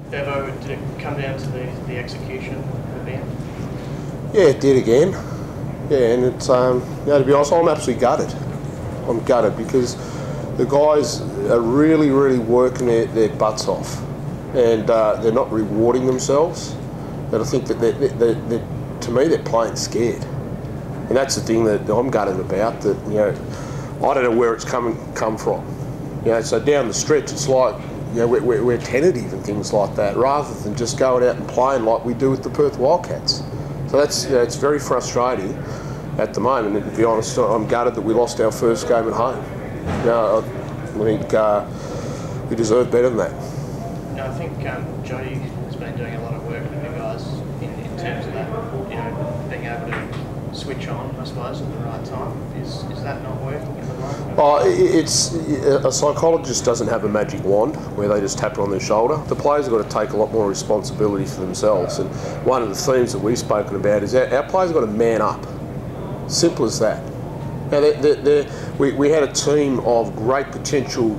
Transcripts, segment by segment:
Bevo, did it come down to the execution at the end? Yeah, it did again. Yeah, and it's to be honest, I'm absolutely gutted. I'm gutted because the guys are really, really working their butts off, and they're not rewarding themselves. And I think that they're to me, they're playing scared, and that's the thing that I'm gutted about. That I don't know where it's come from. So down the stretch, it's like we're tentative and things like that, rather than just going out and playing like we do with the Perth Wildcats. So that's it's very frustrating at the moment. And to be honest, I'm gutted that we lost our first game at home. I think we deserve better than that. I think Jody has been doing a lot of work with you guys in terms of that, being able to switch on, I suppose, at the right time. Is that not working at the moment? It's a psychologist doesn't have a magic wand where they just tap it on their shoulder. The players have got to take a lot more responsibility for themselves. And one of the themes that we've spoken about is our players have got to man up. Simple as that. Now, we had a team of great potential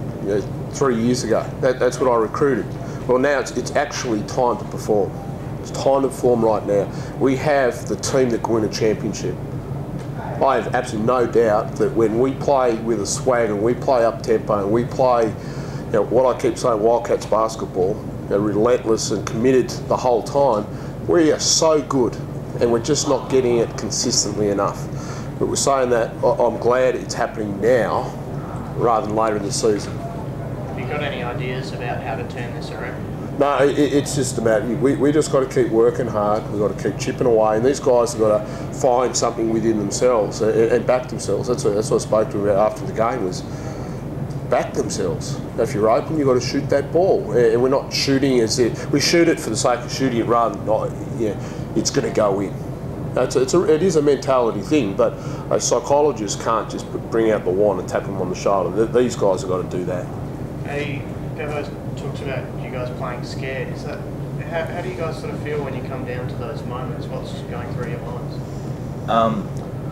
3 years ago. That's what I recruited. Well, now it's actually time to perform. It's time to perform right now. We have the team that can win a championship. I have absolutely no doubt that when we play with a swag and we play up-tempo and we play, what I keep saying, Wildcats basketball, relentless and committed the whole time, we are so good and we're just not getting it consistently enough. But we're saying that I'm glad it's happening now rather than later in the season. Have you got any ideas about how to turn this around? No, it's just about, we just got to keep working hard, we've got to keep chipping away, and these guys have got to find something within themselves and back themselves. That's what I spoke to them about after the game, was back themselves. If you're open, you've got to shoot that ball. And we're not shooting we shoot it for the sake of shooting it rather than not, it's going to go in. It is a mentality thing, but a psychologist can't just bring out the wand and tap them on the shoulder. These guys have got to do that. Hey, Bevo talks about you guys playing scared. Is that how do you guys sort of feel when you come down to those moments? What's going through your minds?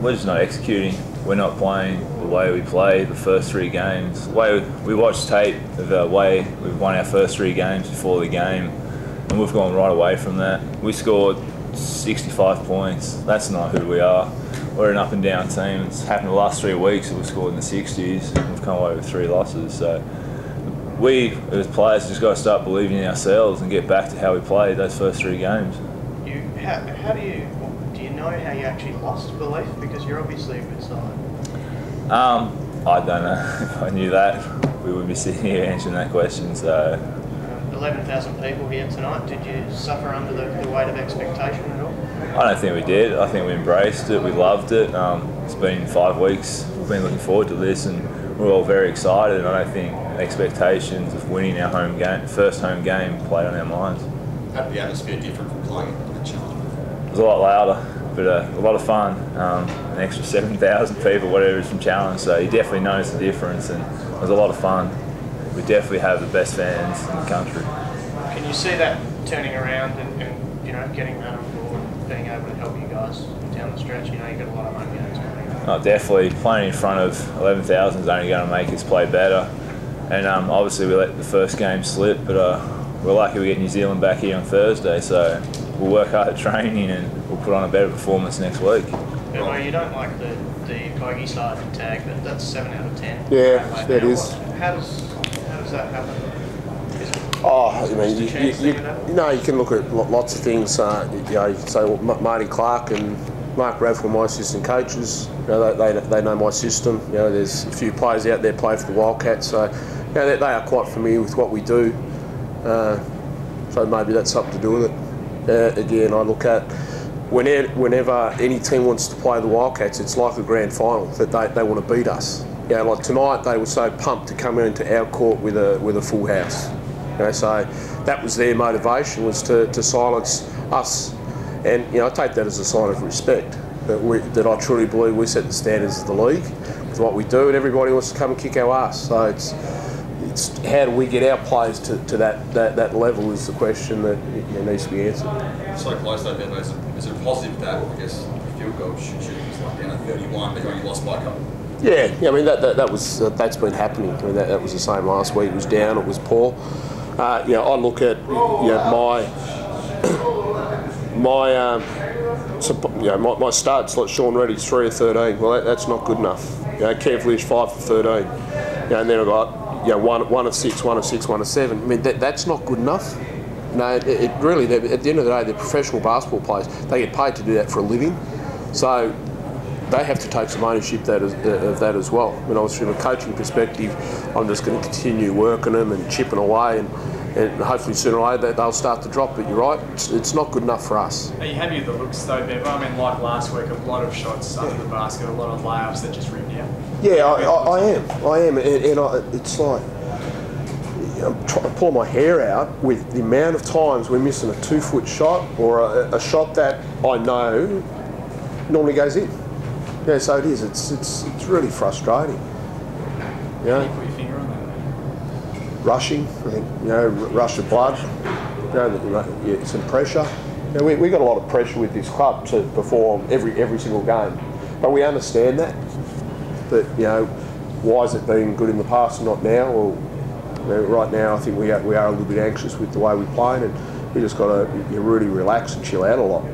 We're just not executing. We're not playing the way we played the first 3 games. The way we watched tape of the way we've won our first 3 games before the game, and we've gone right away from that. We scored 65 points. That's not who we are. We're an up and down team. It's happened the last 3 weeks that we've scored in the 60s. We've come away with 3 losses. So we, as players, just got to start believing in ourselves and get back to how we played those first 3 games. How do you know how you actually lost belief? Because you're obviously a good side. I don't know. If I knew that, we wouldn't be sitting here answering that question. So 11,000 people here tonight. Did you suffer under the weight of expectation at all? I don't think we did. I think we embraced it. We loved it. It's been 5 weeks. We've been looking forward to this, and we're all very excited. And I don't think expectations of winning our home game, first home game, played on our minds. How did the atmosphere different from playing at Challenge? It was a lot louder, but a lot of fun. An extra 7,000 people, whatever, is from Challenge, so you definitely noticed the difference, and it was a lot of fun. We definitely have the best fans in the country. Can you see that turning around and getting that on board, being able to help you guys down the stretch? You've got a lot of home games coming up. Oh, definitely. Playing in front of 11,000 is only going to make us play better. And obviously we let the first game slip, but we're lucky we get New Zealand back here on Thursday, so we'll work hard at training and we'll put on a better performance next week. Bevo, you don't like the Kogi side tag, but that's 7 out of 10. Yeah, that is. How does that happen? You can look at lots of things. You can say, well, Marty Clark and Mark Rath were my assistant coaches. They know my system. There's a few players out there play for the Wildcats, so they are quite familiar with what we do. So maybe that's something to do with it. Again, I look at whenever any team wants to play the Wildcats, it's like a grand final that they want to beat us. Like tonight, they were so pumped to come into our court with a full house. So that was their motivation, was to silence us. And I take that as a sign of respect, that I truly believe we set the standards of the league with what we do, and everybody wants to come and kick our ass. So it's how do we get our players to that level is the question that needs to be answered. So close though, Ben, is it positive that, I guess, the field goal shooting was like down at 31, but you only lost by a couple? Yeah, I mean that's been happening. I mean that was the same last week. It was down, it was poor. I look at my studs like Sean Reddy's 3 of 13. Well, that's not good enough. Kev Lish 5 for 13. And then I got 1 of 6, 1 of 6, 1 of 7. I mean that's not good enough. No, it really. At the end of the day, they're professional basketball players. They get paid to do that for a living, so they have to take some ownership of that as well. I mean, obviously from a coaching perspective, I'm just going to continue working them and chipping away, and hopefully sooner or later they'll start to drop. But you're right, it's not good enough for us. Are you happy with the looks though, Bev? I mean, like last week, a lot of shots under the basket, a lot of layups that just ripped out. Yeah, I am, and it's like I'm trying to pull my hair out with the amount of times we're missing a 2-foot shot or a shot that I know normally goes in. Yeah, so it is. It's really frustrating. Can you put your finger on that? Rushing, I think, rush of blood. Some pressure. We got a lot of pressure with this club to perform every single game, but we understand that. But why is it being good in the past and not now? Well, right now I think we are a little bit anxious with the way we play, and we just got to really relax and chill out a lot.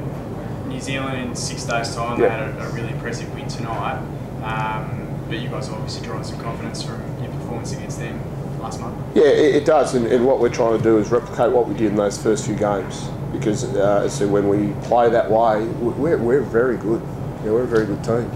New Zealand in 6 days' time, they had a really impressive win tonight, but you guys are obviously drawing some confidence from your performance against them last month. Yeah, it does, and what we're trying to do is replicate what we did in those first few games, because so when we play that way, we're very good. We're a very good team.